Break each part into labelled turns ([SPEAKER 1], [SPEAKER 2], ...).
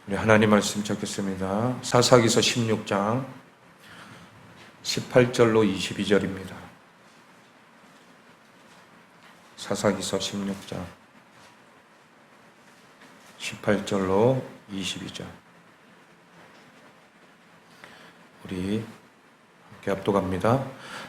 [SPEAKER 1] 우리 하나님 말씀 찾겠습니다. 사사기서 16장 18절로 22절입니다. 사사기서 16장 18절로 22절. 우리 함께 합독합니다.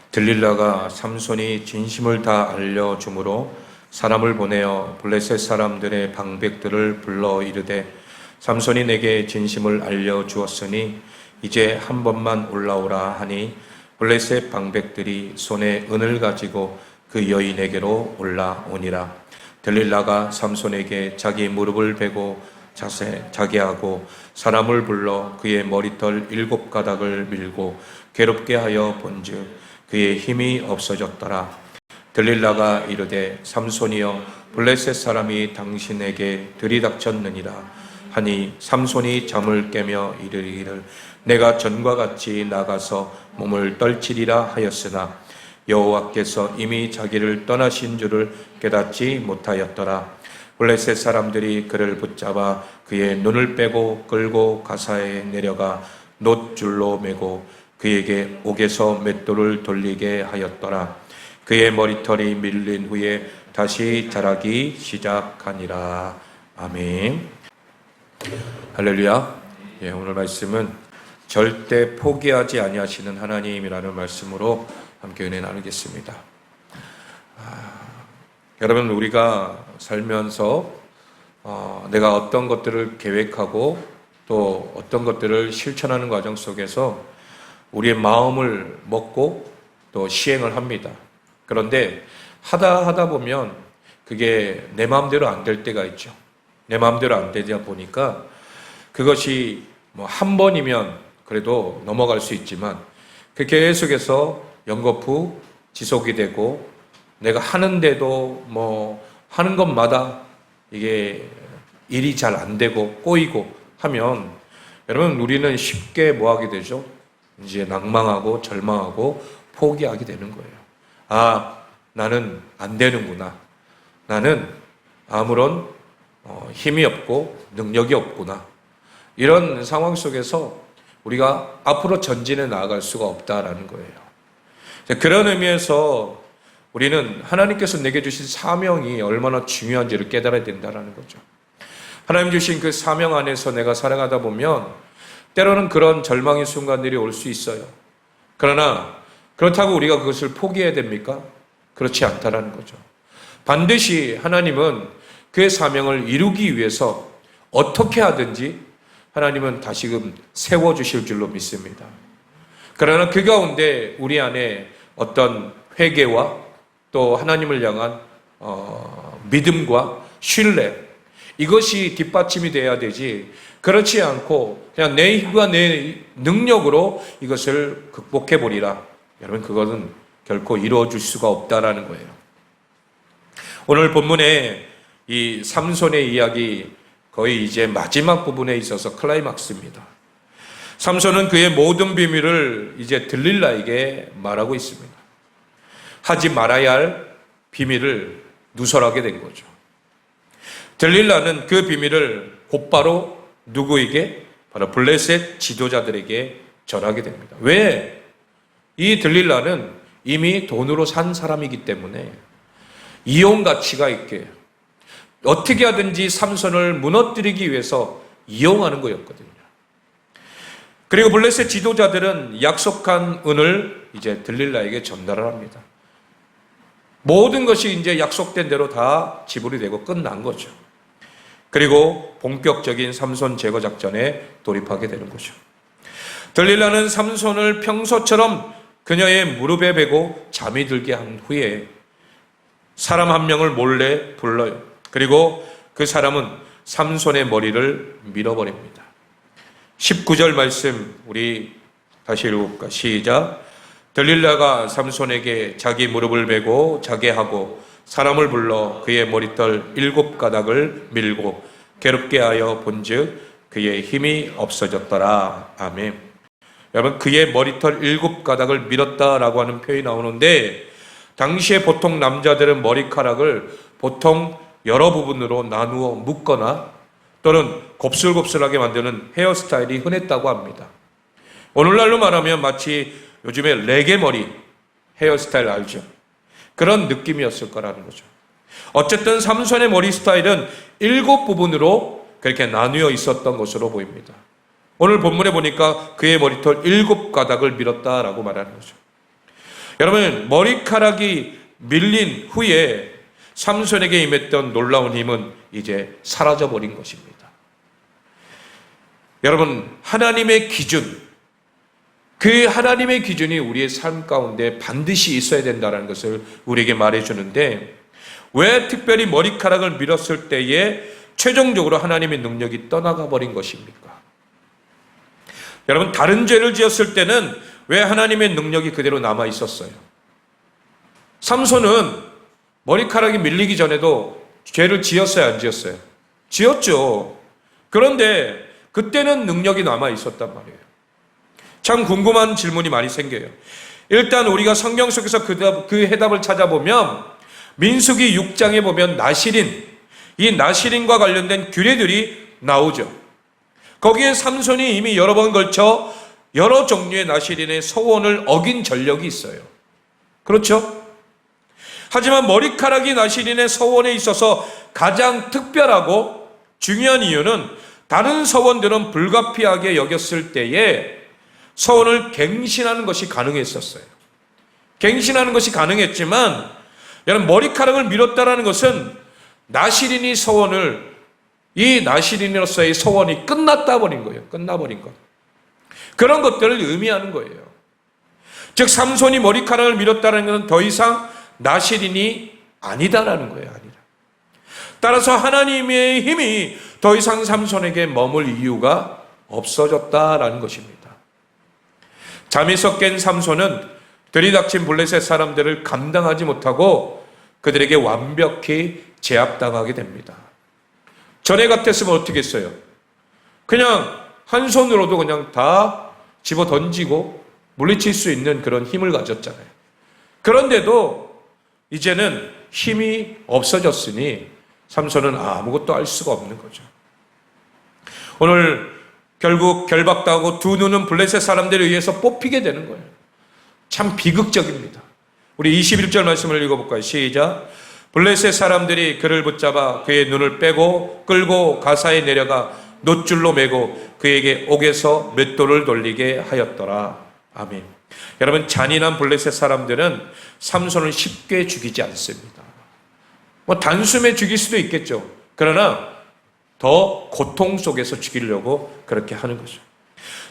[SPEAKER 1] 들릴라가 삼손이 진심을 다 알려주므로 사람을 보내어 블레셋 사람들의 방백들을 불러 이르되, 삼손이 내게 진심을 알려주었으니 이제 한 번만 올라오라 하니, 블레셋 방백들이 손에 은을 가지고 그 여인에게로 올라오니라. 들릴라가 삼손에게 자기 무릎을 베고 자게하고 사람을 불러 그의 머리털 7가닥을 밀고 괴롭게 하여 본즉 그의 힘이 없어졌더라. 들릴라가 이르되, 삼손이여, 블레셋 사람이 당신에게 들이닥쳤느니라 하니, 삼손이 잠을 깨며 이르기를, 내가 전과 같이 나가서 몸을 떨치리라 하였으나 여호와께서 이미 자기를 떠나신 줄을 깨닫지 못하였더라. 블레셋 사람들이 그를 붙잡아 그의 눈을 빼고 끌고 가사에 내려가 놋줄로 매고 그에게 옥에서 맷돌을 돌리게 하였더라. 그의 머리털이 밀린 후에 다시 자라기 시작하니라. 아멘. 할렐루야. 오늘 말씀은 절대 포기하지 아니하시는 하나님이라는 말씀으로 함께 은혜 나누겠습니다. 여러분, 우리가 살면서 내가 어떤 것들을 계획하고 또 어떤 것들을 실천하는 과정 속에서 우리의 마음을 먹고 또 시행을 합니다. 그런데 하다 보면 그게 내 마음대로 안 될 때가 있죠. 내 마음대로 안 되다 보니까 그것이 한 번이면 그래도 넘어갈 수 있지만, 그 계속해서 연거푸 지속이 되고 내가 하는데도 하는 것마다 이게 일이 잘 안 되고 꼬이고 하면, 여러분, 우리는 쉽게 하게 되죠? 이제 낭망하고 절망하고 포기하게 되는 거예요. 나는 안 되는구나. 나는 아무런 힘이 없고 능력이 없구나. 이런 상황 속에서 우리가 앞으로 전진해 나아갈 수가 없다라는 거예요. 그런 의미에서 우리는 하나님께서 내게 주신 사명이 얼마나 중요한지를 깨달아야 된다는 거죠. 하나님 주신 그 사명 안에서 내가 살아가다 보면 때로는 그런 절망의 순간들이 올 수 있어요. 그러나 그렇다고 우리가 그것을 포기해야 됩니까? 그렇지 않다라는 거죠. 반드시 하나님은 그의 사명을 이루기 위해서 어떻게 하든지 하나님은 다시금 세워주실 줄로 믿습니다. 그러나 그 가운데 우리 안에 어떤 회개와 또 하나님을 향한 믿음과 신뢰, 이것이 뒷받침이 돼야 되지, 그렇지 않고 그냥 내 힘과 내 능력으로 이것을 극복해보리라. 여러분, 그것은 결코 이루어질 수가 없다라는 거예요. 오늘 본문에 이 삼손의 이야기 거의 이제 마지막 부분에 있어서 클라이막스입니다. 삼손은 그의 모든 비밀을 이제 들릴라에게 말하고 있습니다. 하지 말아야 할 비밀을 누설하게 된 거죠. 들릴라는 그 비밀을 곧바로 누구에게? 바로 블레셋 지도자들에게 전하게 됩니다. 왜? 이 들릴라는 이미 돈으로 산 사람이기 때문에 이용 가치가 있게 어떻게 하든지 삼손을 무너뜨리기 위해서 이용하는 거였거든요. 그리고 블레셋 지도자들은 약속한 은을 이제 들릴라에게 전달을 합니다. 모든 것이 이제 약속된 대로 다 지불이 되고 끝난 거죠. 그리고 본격적인 삼손 제거 작전에 돌입하게 되는 거죠. 들릴라는 삼손을 평소처럼 그녀의 무릎에 베고 잠이 들게 한 후에 사람 한 명을 몰래 불러요. 그리고 그 사람은 삼손의 머리를 밀어버립니다. 19절 말씀 우리 다시 읽어볼까? 시작. 들릴라가 삼손에게 자기 무릎을 베고 자게 하고 사람을 불러 그의 머리털 7가닥을 밀고 괴롭게 하여 본즉 그의 힘이 없어졌더라. 아멘. 여러분, 그의 머리털 7가닥을 밀었다라고 하는 표현이 나오는데, 당시에 보통 남자들은 머리카락을 보통 여러 부분으로 나누어 묶거나 또는 곱슬곱슬하게 만드는 헤어스타일이 흔했다고 합니다. 오늘날로 말하면 마치 요즘에 레게 머리 헤어스타일 알죠? 그런 느낌이었을 거라는 거죠. 어쨌든 삼손의 머리 스타일은 7부분으로 그렇게 나뉘어 있었던 것으로 보입니다. 오늘 본문에 보니까 그의 머리털 7가닥을 밀었다라고 말하는 거죠. 여러분, 머리카락이 밀린 후에 삼손에게 임했던 놀라운 힘은 이제 사라져버린 것입니다. 여러분, 하나님의 기준, 그 하나님의 기준이 우리의 삶 가운데 반드시 있어야 된다는 것을 우리에게 말해주는데, 왜 특별히 머리카락을 밀었을 때에 최종적으로 하나님의 능력이 떠나가 버린 것입니까? 여러분, 다른 죄를 지었을 때는 왜 하나님의 능력이 그대로 남아 있었어요? 삼손은 머리카락이 밀리기 전에도 죄를 지었어요, 안 지었어요? 지었죠. 그런데 그때는 능력이 남아 있었단 말이에요. 참 궁금한 질문이 많이 생겨요. 일단 우리가 성경 속에서 그 해답을 찾아보면 민수기 6장에 보면 나실인, 이 나실인과 관련된 규례들이 나오죠. 거기에 삼손이 이미 여러 번 걸쳐 여러 종류의 나실인의 서원을 어긴 전력이 있어요. 그렇죠? 하지만 머리카락이 나실인의 서원에 있어서 가장 특별하고 중요한 이유는 다른 서원들은 불가피하게 여겼을 때에 서원을 갱신하는 것이 가능했었어요. 갱신하는 것이 가능했지만 여러분, 머리카락을 밀었다라는 것은 나실인이 서원을, 이 나실인으로서의 서원이 끝났다 버린 거예요. 끝나버린 것. 그런 것들을 의미하는 거예요. 즉 삼손이 머리카락을 밀었다는 것은 더 이상 나실인이 아니다라는 거예요. 아니라. 따라서 하나님의 힘이 더 이상 삼손에게 머물 이유가 없어졌다라는 것입니다. 잠에서 깬 삼손은 들이닥친 블레셋 사람들을 감당하지 못하고 그들에게 완벽히 제압당하게 됩니다. 전에 같았으면 어떻게 했어요? 그냥 한 손으로도 그냥 다 집어 던지고 물리칠 수 있는 그런 힘을 가졌잖아요. 그런데도 이제는 힘이 없어졌으니 삼손은 아무것도 알 수가 없는 거죠. 오늘 결국 결박당하고 두 눈은 블레셋 사람들에 의해서 뽑히게 되는 거예요. 참 비극적입니다. 우리 21절 말씀을 읽어볼까요? 시작. 블레셋 사람들이 그를 붙잡아 그의 눈을 빼고 끌고 가사에 내려가 놋줄로 매고 그에게 옥에서 맷돌을 돌리게 하였더라. 아멘. 여러분, 잔인한 블레셋 사람들은 삼손을 쉽게 죽이지 않습니다. 단숨에 죽일 수도 있겠죠. 그러나 더 고통 속에서 죽이려고 그렇게 하는 거죠.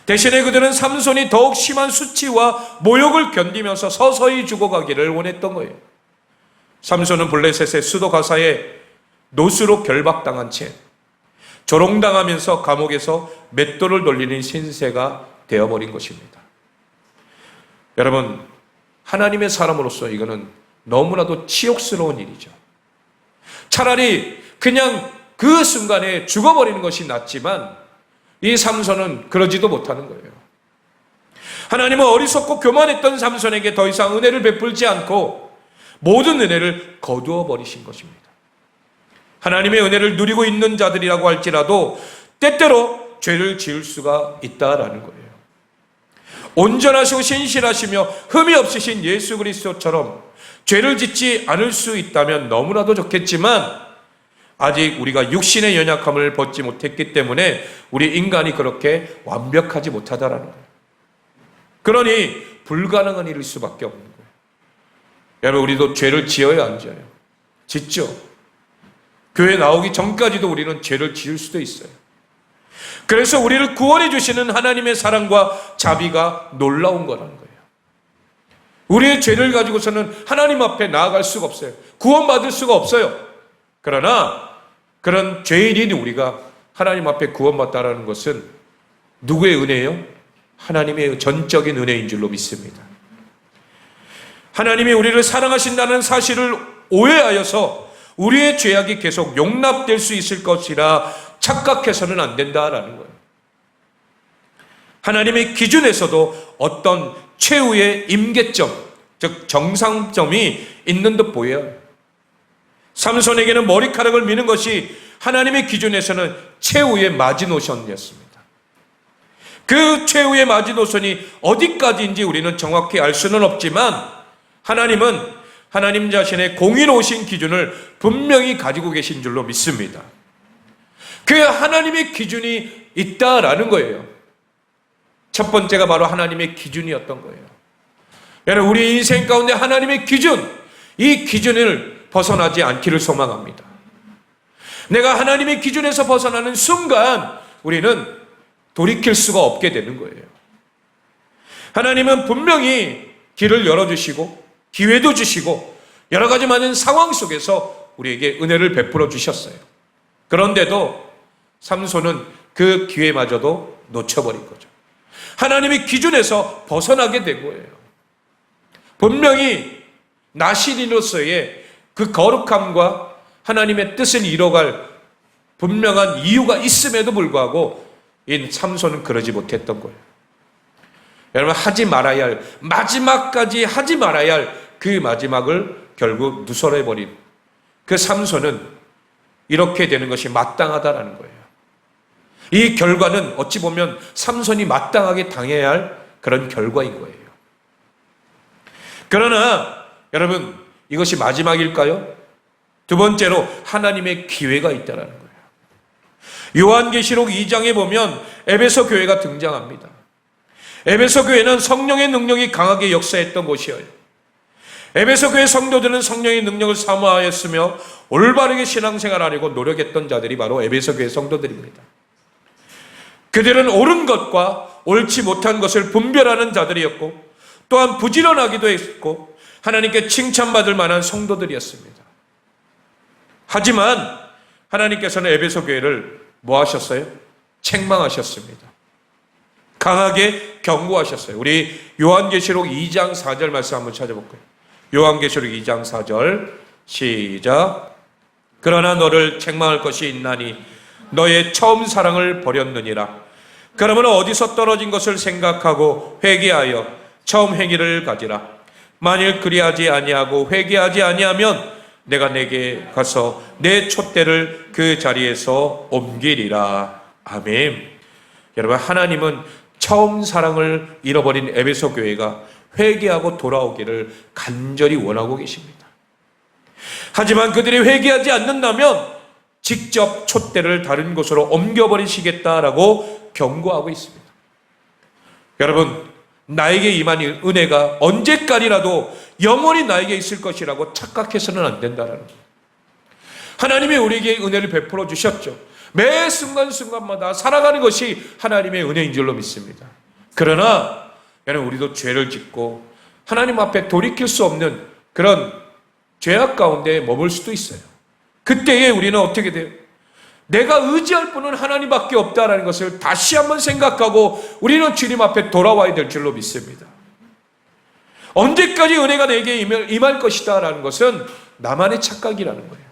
[SPEAKER 1] 대신에 그들은 삼손이 더욱 심한 수치와 모욕을 견디면서 서서히 죽어가기를 원했던 거예요. 삼손은 블레셋의 수도 가사에 노수로 결박당한 채 조롱당하면서 감옥에서 맷돌을 돌리는 신세가 되어버린 것입니다. 여러분, 하나님의 사람으로서 이거는 너무나도 치욕스러운 일이죠. 차라리 그냥 그 순간에 죽어버리는 것이 낫지만 이 삼손은 그러지도 못하는 거예요. 하나님은 어리석고 교만했던 삼손에게 더 이상 은혜를 베풀지 않고 모든 은혜를 거두어 버리신 것입니다. 하나님의 은혜를 누리고 있는 자들이라고 할지라도 때때로 죄를 지을 수가 있다라는 거예요. 온전하시고 신실하시며 흠이 없으신 예수 그리스도처럼 죄를 짓지 않을 수 있다면 너무나도 좋겠지만 아직 우리가 육신의 연약함을 벗지 못했기 때문에 우리 인간이 그렇게 완벽하지 못하다라는 거예요. 그러니 불가능한 일일 수밖에 없는 거예요. 여러분, 우리도 죄를 지어야 안 지어요? 짓죠. 교회 나오기 전까지도 우리는 죄를 지을 수도 있어요. 그래서 우리를 구원해 주시는 하나님의 사랑과 자비가 놀라운 거라는 거예요. 우리의 죄를 가지고서는 하나님 앞에 나아갈 수가 없어요. 구원받을 수가 없어요. 그러나 그런 죄인인 우리가 하나님 앞에 구원받다라는 것은 누구의 은혜예요? 하나님의 전적인 은혜인 줄로 믿습니다. 하나님이 우리를 사랑하신다는 사실을 오해하여서 우리의 죄악이 계속 용납될 수 있을 것이라 착각해서는 안 된다라는 거예요. 하나님의 기준에서도 어떤 최후의 임계점, 즉 정상점이 있는 듯 보여요. 삼손에게는 머리카락을 미는 것이 하나님의 기준에서는 최후의 마지노선이었습니다. 그 최후의 마지노선이 어디까지인지 우리는 정확히 알 수는 없지만 하나님은 하나님 자신의 공의로우신 기준을 분명히 가지고 계신 줄로 믿습니다. 그 하나님의 기준이 있다라는 거예요. 첫 번째가 바로 하나님의 기준이었던 거예요. 여러분, 우리 인생 가운데 하나님의 기준, 이 기준을 벗어나지 않기를 소망합니다. 내가 하나님의 기준에서 벗어나는 순간 우리는 돌이킬 수가 없게 되는 거예요. 하나님은 분명히 길을 열어주시고 기회도 주시고 여러 가지 많은 상황 속에서 우리에게 은혜를 베풀어 주셨어요. 그런데도 삼손은 그 기회마저도 놓쳐버린 거죠. 하나님의 기준에서 벗어나게 된 거예요. 분명히 나실인으로서의 그 거룩함과 하나님의 뜻을 이뤄갈 분명한 이유가 있음에도 불구하고 이 삼손은 그러지 못했던 거예요. 여러분, 하지 말아야 할, 마지막까지 하지 말아야 할 그 마지막을 결국 누설해버린 그 삼손은 이렇게 되는 것이 마땅하다라는 거예요. 이 결과는 어찌 보면 삼손이 마땅하게 당해야 할 그런 결과인 거예요. 그러나 여러분, 이것이 마지막일까요? 두 번째로 하나님의 기회가 있다는 거예요. 요한계시록 2장에 보면 에베소 교회가 등장합니다. 에베소 교회는 성령의 능력이 강하게 역사했던 곳이에요. 에베소 교회 성도들은 성령의 능력을 사모하였으며 올바르게 신앙생활하려고 노력했던 자들이 바로 에베소 교회 성도들입니다. 그들은 옳은 것과 옳지 못한 것을 분별하는 자들이었고 또한 부지런하기도 했고 하나님께 칭찬받을 만한 성도들이었습니다. 하지만 하나님께서는 에베소 교회를 뭐 하셨어요? 책망하셨습니다. 강하게 경고하셨어요. 우리 요한계시록 2장 4절 말씀 한번 찾아볼까요? 요한계시록 2장 4절 시작. 그러나 너를 책망할 것이 있나니 너의 처음 사랑을 버렸느니라. 그러면 어디서 떨어진 것을 생각하고 회개하여 처음 행위를 가지라. 만일 그리하지 아니하고 회개하지 아니하면 내가 내게 가서 내 촛대를 그 자리에서 옮기리라. 아멘. 여러분, 하나님은 처음 사랑을 잃어버린 에베소 교회가 회개하고 돌아오기를 간절히 원하고 계십니다. 하지만 그들이 회개하지 않는다면 직접 촛대를 다른 곳으로 옮겨버리시겠다라고 경고하고 있습니다. 여러분, 나에게 임한 은혜가 언제까지라도 영원히 나에게 있을 것이라고 착각해서는 안 된다는 거예요. 하나님이 우리에게 은혜를 베풀어 주셨죠. 매 순간순간마다 살아가는 것이 하나님의 은혜인 줄로 믿습니다. 그러나 여러분, 우리도 죄를 짓고 하나님 앞에 돌이킬 수 없는 그런 죄악 가운데 머물 수도 있어요. 그때에 우리는 어떻게 돼요? 내가 의지할 분은 하나님밖에 없다라는 것을 다시 한번 생각하고 우리는 주님 앞에 돌아와야 될 줄로 믿습니다. 언제까지 은혜가 내게 임할 것이다 라는 것은 나만의 착각이라는 거예요.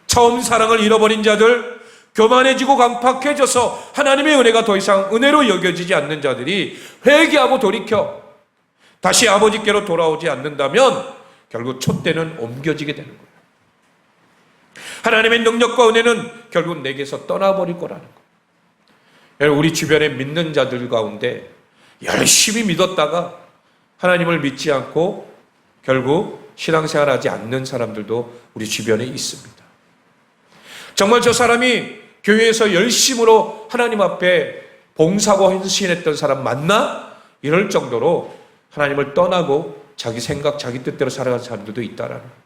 [SPEAKER 1] 처음 사랑을 잃어버린 자들, 교만해지고 강팍해져서 하나님의 은혜가 더 이상 은혜로 여겨지지 않는 자들이 회개하고 돌이켜 다시 아버지께로 돌아오지 않는다면 결국 촛대는 옮겨지게 되는 거예요. 하나님의 능력과 은혜는 결국 내게서 떠나버릴 거라는 거예요. 여러분, 우리 주변에 믿는 자들 가운데 열심히 믿었다가 하나님을 믿지 않고 결국 신앙생활하지 않는 사람들도 우리 주변에 있습니다. 정말 저 사람이 교회에서 열심으로 하나님 앞에 봉사하고 헌신했던 사람 맞나? 이럴 정도로 하나님을 떠나고 자기 생각, 자기 뜻대로 살아가는 사람들도 있다라는 거예요.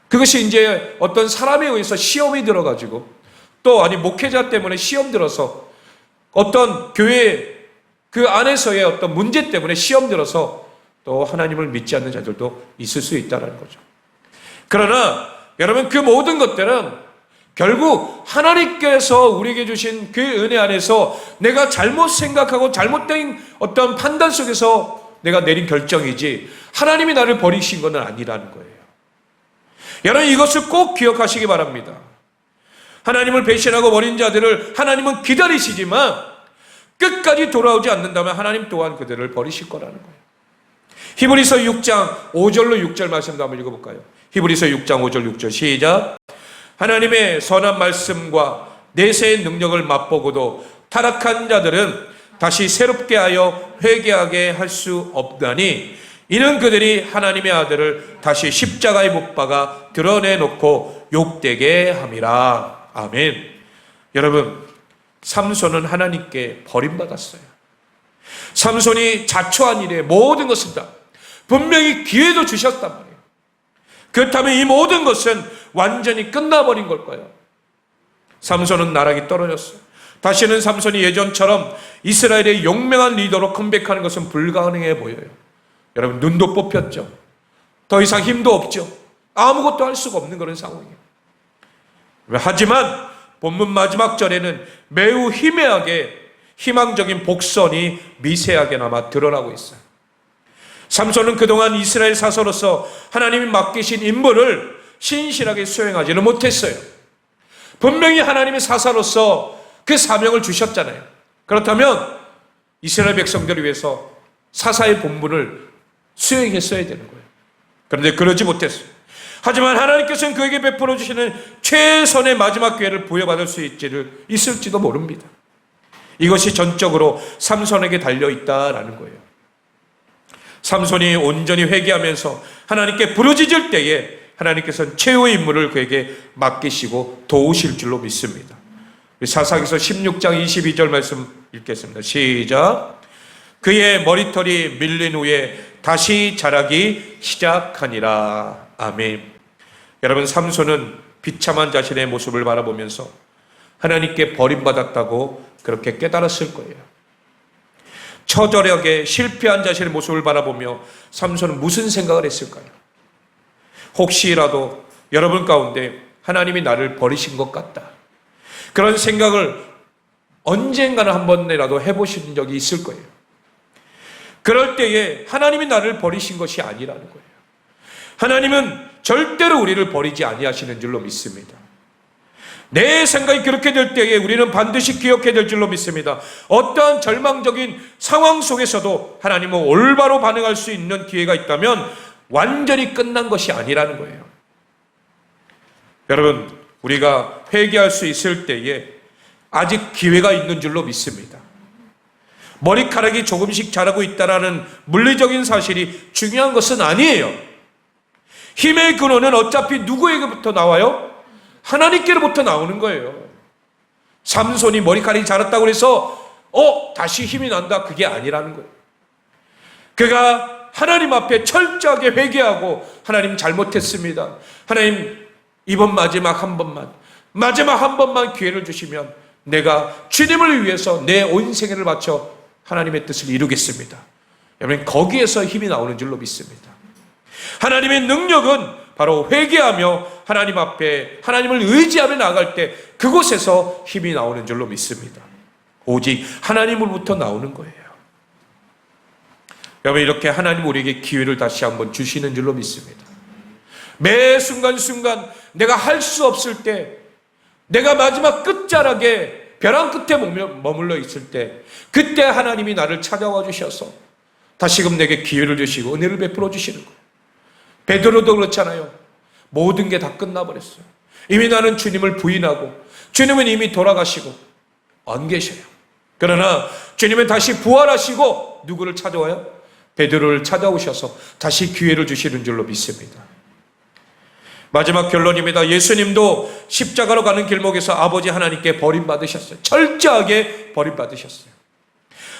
[SPEAKER 1] 그것이 이제 어떤 사람에 의해서 시험이 들어가지고 또 아니 목회자 때문에 시험 들어서 어떤 교회 그 안에서의 어떤 문제 때문에 시험 들어서 또 하나님을 믿지 않는 자들도 있을 수 있다는 거죠. 그러나 여러분, 그 모든 것들은 결국 하나님께서 우리에게 주신 그 은혜 안에서 내가 잘못 생각하고 잘못된 어떤 판단 속에서 내가 내린 결정이지 하나님이 나를 버리신 것은 아니라는 거예요. 여러분, 이것을 꼭 기억하시기 바랍니다. 하나님을 배신하고 버린 자들을 하나님은 기다리시지만 끝까지 돌아오지 않는다면 하나님 또한 그들을 버리실 거라는 거예요. 히브리서 6장 5절로 6절 말씀도 한번 읽어볼까요? 히브리서 6장 5절 6절 시작. 하나님의 선한 말씀과 내세의 능력을 맛보고도 타락한 자들은 다시 새롭게 하여 회개하게 할 수 없다니 이는 그들이 하나님의 아들을 다시 십자가에 못 박아 드러내놓고 욕되게 함이라. 아멘. 여러분, 삼손은 하나님께 버림받았어요. 삼손이 자초한 일에 모든 것을 다 분명히 기회도 주셨단 말이에요. 그렇다면 이 모든 것은 완전히 끝나버린 걸 거예요. 삼손은 나락이 떨어졌어요. 다시는 삼손이 예전처럼 이스라엘의 용맹한 리더로 컴백하는 것은 불가능해 보여요. 여러분, 눈도 뽑혔죠. 더 이상 힘도 없죠. 아무것도 할 수가 없는 그런 상황이에요. 하지만 본문 마지막 절에는 매우 희미하게 희망적인 복선이 미세하게나마 드러나고 있어요. 삼손은 그동안 이스라엘 사서로서 하나님이 맡기신 임무를 신실하게 수행하지는 못했어요. 분명히 하나님의 사사로서 그 사명을 주셨잖아요. 그렇다면 이스라엘 백성들을 위해서 사사의 본분을 수행했어야 되는 거예요. 그런데 그러지 못했어요. 하지만 하나님께서는 그에게 베풀어 주시는 최선의 마지막 기회를 부여받을 수 있을지도 모릅니다. 이것이 전적으로 삼손에게 달려있다라는 거예요. 삼손이 온전히 회개하면서 하나님께 부르짖을 때에 하나님께서는 최후의 임무를 그에게 맡기시고 도우실 줄로 믿습니다. 사사기서 16장 22절 말씀 읽겠습니다. 시작. 그의 머리털이 밀린 후에 다시 자라기 시작하니라. 아멘. 여러분, 삼손은 비참한 자신의 모습을 바라보면서 하나님께 버림받았다고 그렇게 깨달았을 거예요. 처절하게 실패한 자신의 모습을 바라보며 삼손은 무슨 생각을 했을까요? 혹시라도 여러분 가운데 하나님이 나를 버리신 것 같다, 그런 생각을 언젠가는 한 번이라도 해보신 적이 있을 거예요. 그럴 때에 하나님이 나를 버리신 것이 아니라는 거예요. 하나님은 절대로 우리를 버리지 아니하시는 줄로 믿습니다. 내 생각이 그렇게 될 때에 우리는 반드시 기억해야 될 줄로 믿습니다. 어떠한 절망적인 상황 속에서도 하나님은 올바로 반응할 수 있는 기회가 있다면 완전히 끝난 것이 아니라는 거예요. 여러분, 우리가 회개할 수 있을 때에 아직 기회가 있는 줄로 믿습니다. 머리카락이 조금씩 자라고 있다는 물리적인 사실이 중요한 것은 아니에요. 힘의 근원은 어차피 누구에게부터 나와요? 하나님께로부터 나오는 거예요. 삼손이 머리카락이 자랐다고 해서 다시 힘이 난다, 그게 아니라는 거예요. 그가 하나님 앞에 철저하게 회개하고 하나님 잘못했습니다, 하나님 이번 마지막 한 번만 기회를 주시면 내가 주님을 위해서 내 온 생애를 바쳐 하나님의 뜻을 이루겠습니다. 여러분, 거기에서 힘이 나오는 줄로 믿습니다. 하나님의 능력은 바로 회개하며 하나님 앞에 하나님을 의지하며 나아갈 때 그곳에서 힘이 나오는 줄로 믿습니다. 오직 하나님으로부터 나오는 거예요. 여러분, 이렇게 하나님 우리에게 기회를 다시 한번 주시는 줄로 믿습니다. 매 순간순간 내가 할 수 없을 때, 내가 마지막 끝자락에 벼랑 끝에 머물러 있을 때, 그때 하나님이 나를 찾아와 주셔서 다시금 내게 기회를 주시고 은혜를 베풀어 주시는 거예요. 베드로도 그렇잖아요. 모든 게 다 끝나버렸어요. 이미 나는 주님을 부인하고 주님은 이미 돌아가시고 안 계셔요. 그러나 주님은 다시 부활하시고 누구를 찾아와요? 베드로를 찾아오셔서 다시 기회를 주시는 줄로 믿습니다. 마지막 결론입니다. 예수님도 십자가로 가는 길목에서 아버지 하나님께 버림받으셨어요. 철저하게 버림받으셨어요.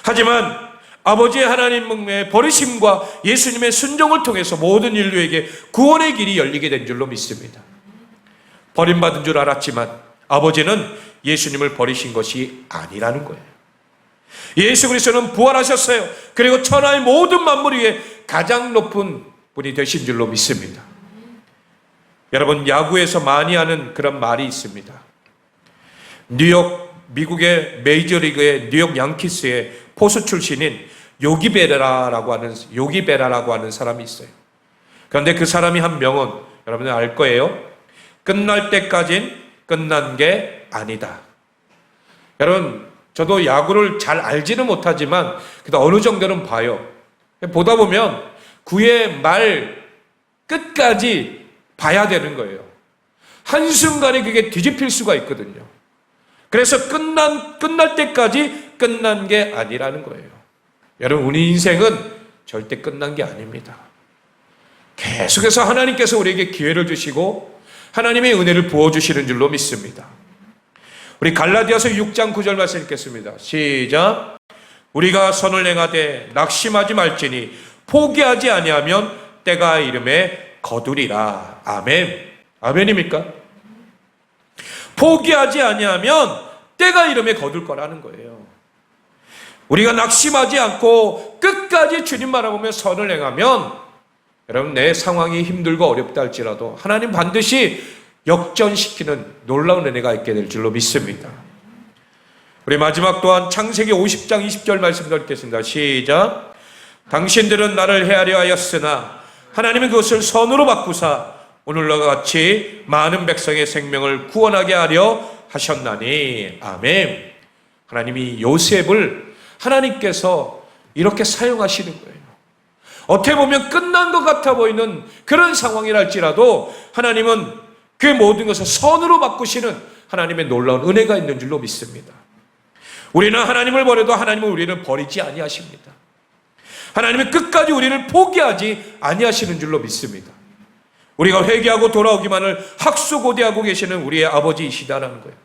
[SPEAKER 1] 하지만 아버지의 하나님의 버리심과 예수님의 순종을 통해서 모든 인류에게 구원의 길이 열리게 된 줄로 믿습니다. 버림받은 줄 알았지만 아버지는 예수님을 버리신 것이 아니라는 거예요. 예수 그리스도는 부활하셨어요. 그리고 천하의 모든 만물 위에 가장 높은 분이 되신 줄로 믿습니다. 여러분, 야구에서 많이 하는 그런 말이 있습니다. 미국의 메이저리그의 뉴욕 양키스의 포수 출신인 요기 베라라고 하는 사람이 있어요. 그런데 그 사람이 한 명언, 여러분들 알 거예요. 끝날 때까진 끝난 게 아니다. 여러분, 저도 야구를 잘 알지는 못하지만 그래도 어느 정도는 봐요. 보다 보면 9회 말 끝까지 봐야 되는 거예요. 한순간에 그게 뒤집힐 수가 있거든요. 그래서 끝날 때까지 끝난 게 아니라는 거예요. 여러분, 우리 인생은 절대 끝난 게 아닙니다. 계속해서 하나님께서 우리에게 기회를 주시고 하나님의 은혜를 부어주시는 줄로 믿습니다. 우리 갈라디아서 6장 9절 말씀 읽겠습니다. 시작. 우리가 선을 행하되 낙심하지 말지니 포기하지 아니하면 때가 이름에 거두리라. 아멘. 아멘입니까? 포기하지 아니하면 때가 이름에 거둘 거라는 거예요. 우리가 낙심하지 않고 끝까지 주님 바라보며 선을 행하면 여러분, 내 상황이 힘들고 어렵다 할지라도 하나님 반드시 역전시키는 놀라운 은혜가 있게 될 줄로 믿습니다. 우리 마지막 또한 창세기 50장 20절 말씀 읽겠습니다. 시작. 당신들은 나를 해하려 하였으나 하나님은 그것을 선으로 바꾸사 오늘과 같이 많은 백성의 생명을 구원하게 하려 하셨나니. 아멘. 하나님이 요셉을 하나님께서 이렇게 사용하시는 거예요. 어떻게 보면 끝난 것 같아 보이는 그런 상황이랄지라도 하나님은 그 모든 것을 선으로 바꾸시는 하나님의 놀라운 은혜가 있는 줄로 믿습니다. 우리는 하나님을 버려도 하나님은 우리를 버리지 아니하십니다. 하나님은 끝까지 우리를 포기하지 아니하시는 줄로 믿습니다. 우리가 회개하고 돌아오기만을 학수고대하고 계시는 우리의 아버지이시다라는 거예요.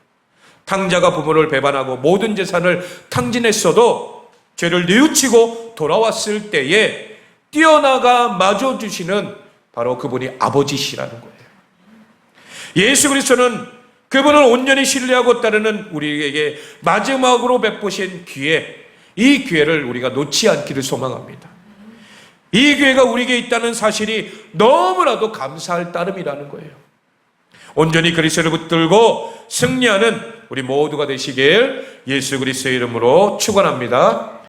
[SPEAKER 1] 탕자가 부모를 배반하고 모든 재산을 탕진했어도 죄를 뉘우치고 돌아왔을 때에 뛰어나가 맞아주시는 바로 그분이 아버지시라는 거예요. 예수 그리스도는 그분을 온전히 신뢰하고 따르는 우리에게 마지막으로 베푸신 기회, 이 기회를 우리가 놓지 않기를 소망합니다. 이 기회가 우리에게 있다는 사실이 너무나도 감사할 따름이라는 거예요. 온전히 그리스도를 붙들고 승리하는 우리 모두가 되시길 예수 그리스도의 이름으로 축원합니다.